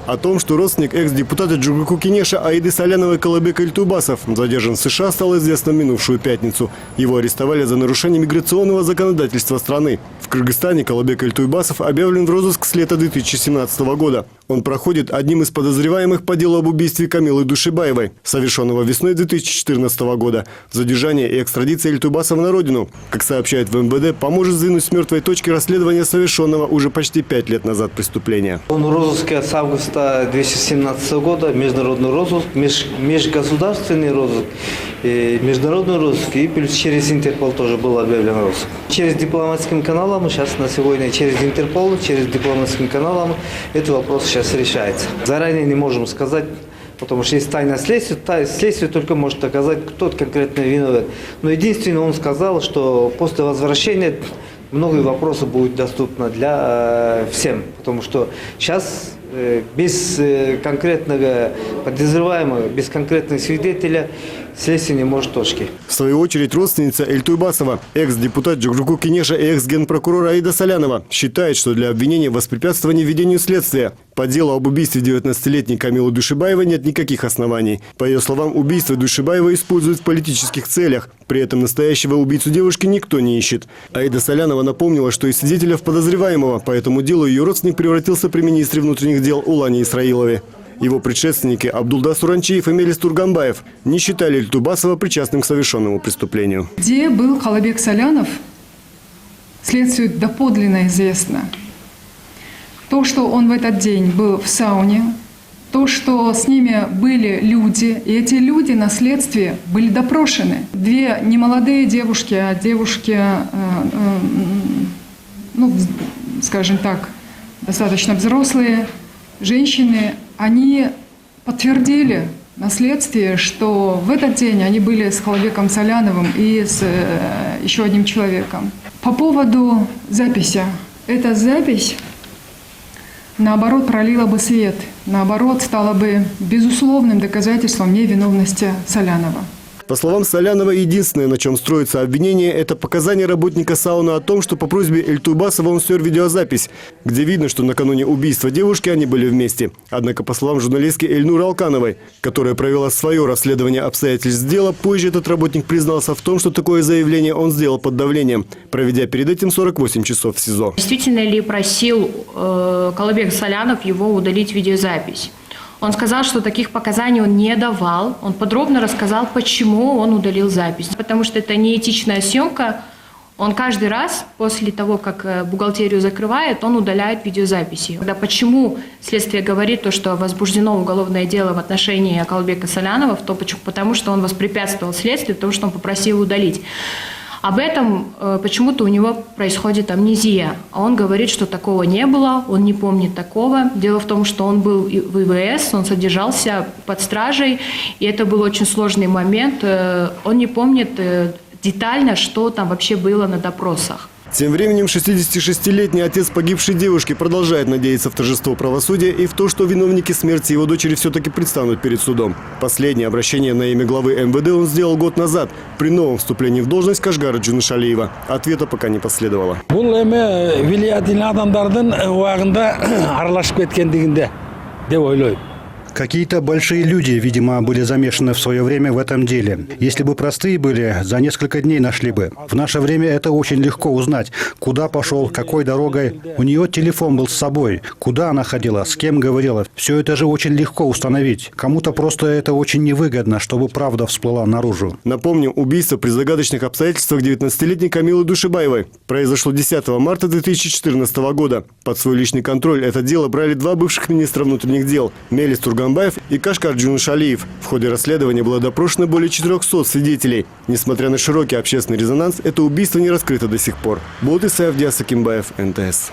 О том, что родственник экс-депутата Джугурку Кенеша Аиды Соляновой Калабек Эльтубасов задержан в США, стало известно в минувшую пятницу. Его арестовали за нарушение миграционного законодательства страны. В Кыргызстане Калабек Эльтубасов объявлен в розыск с лета 2017 года. Он проходит одним из подозреваемых по делу об убийстве Камилы Душибаевой, совершенного весной 2014 года. Задержание и экстрадиция Эльтубасова на родину, как сообщает в МВД, поможет сдвинуть с мертвой точки расследования совершенного уже почти 5 лет назад преступления. Он в розыске с августа 2017 года, международный розыск, межгосударственный розыск, международный розыск, и плюс через Интерпол тоже был объявлен розыск. Через дипломатским каналам, сейчас на сегодня через Интерпол, через дипломатским каналам этот вопрос сейчас решается. Заранее не можем сказать, потому что есть тайное следствие, следствие только может доказать, кто конкретно виноват. Но единственное, он сказал, что после возвращения многие вопросы будут доступны для всем, потому что сейчас без конкретного подозреваемого, без конкретного свидетеля следствие не может точки. В свою очередь, родственница Эльтубасова, экс-депутат Джугурку Кенеша и экс-генпрокурора Аида Солянова, считает, что для обвинения в воспрепятствовании ведению следствия по делу об убийстве 19-летней Камилы Душибаевой нет никаких оснований. По ее словам, убийство Душибаевой используют в политических целях. При этом настоящего убийцу девушки никто не ищет. Аида Солянова напомнила, что из свидетеля в подозреваемого по этому делу ее родственник превратился при министре внутренних дел Улане Исраилове. Его предшественники Абдулда Суранчиев и Мелис Турганбаев не считали Эльтубасова причастным к совершенному преступлению. Где был Калабек Солянов, следствию доподлинно известно. То, что он в этот день был в сауне, то, что с ними были люди, и эти люди на следствии были допрошены. Две немолодые девушки, а девушки, ну, скажем так, достаточно взрослые женщины, они подтвердили на следствии, что в этот день они были с Калабеком Соляновым и с еще одним человеком. По поводу записи. Эта запись, наоборот, пролила бы свет, наоборот, стала бы безусловным доказательством невиновности Солянова. По словам Соляновой, единственное, на чем строится обвинение, это показания работника сауны о том, что по просьбе Эльтубасова он стер видеозапись, где видно, что накануне убийства девушки они были вместе. Однако, по словам журналистки Эльнуры Алкановой, которая провела свое расследование обстоятельств дела, позже этот работник признался в том, что такое заявление он сделал под давлением, проведя перед этим 48 часов в СИЗО. Действительно ли просил Калабек Солянов его удалить видеозапись? Он сказал, что таких показаний он не давал. Он подробно рассказал, почему он удалил запись. Потому что это неэтичная съемка. Он каждый раз после того, как бухгалтерию закрывает, он удаляет видеозаписи. Тогда почему следствие говорит, что возбуждено уголовное дело в отношении Калабека Солянова, потому что он воспрепятствовал следствию, потому что он попросил удалить. Об этом почему-то у него происходит амнезия. Он говорит, что такого не было, он не помнит такого. Дело в том, что он был в ИВС, он содержался под стражей, и это был очень сложный момент. Он не помнит детально, что там вообще было на допросах. Тем временем 66-летний отец погибшей девушки продолжает надеяться в торжество правосудия и в то, что виновники смерти его дочери все-таки предстанут перед судом. Последнее обращение на имя главы МВД он сделал год назад, при новом вступлении в должность Кашгара Джунушалиева. Ответа пока не последовало. Какие-то большие люди, видимо, были замешаны в свое время в этом деле. Если бы простые были, за несколько дней нашли бы. В наше время это очень легко узнать, куда пошел, какой дорогой. У нее телефон был с собой. Куда она ходила, с кем говорила. Все это же очень легко установить. Кому-то просто это очень невыгодно, чтобы правда всплыла наружу. Напомним, убийство при загадочных обстоятельствах 19-летней Камилы Душибаевой произошло 10 марта 2014 года. Под свой личный контроль это дело брали два бывших министра внутренних дел – Мелис Турганбаев и Кашгар Джунушалиев. В ходе расследования было допрошено более 400 свидетелей. Несмотря на широкий общественный резонанс, это убийство не раскрыто до сих пор. Болт Исаев, Диас Акимбаев, НТС.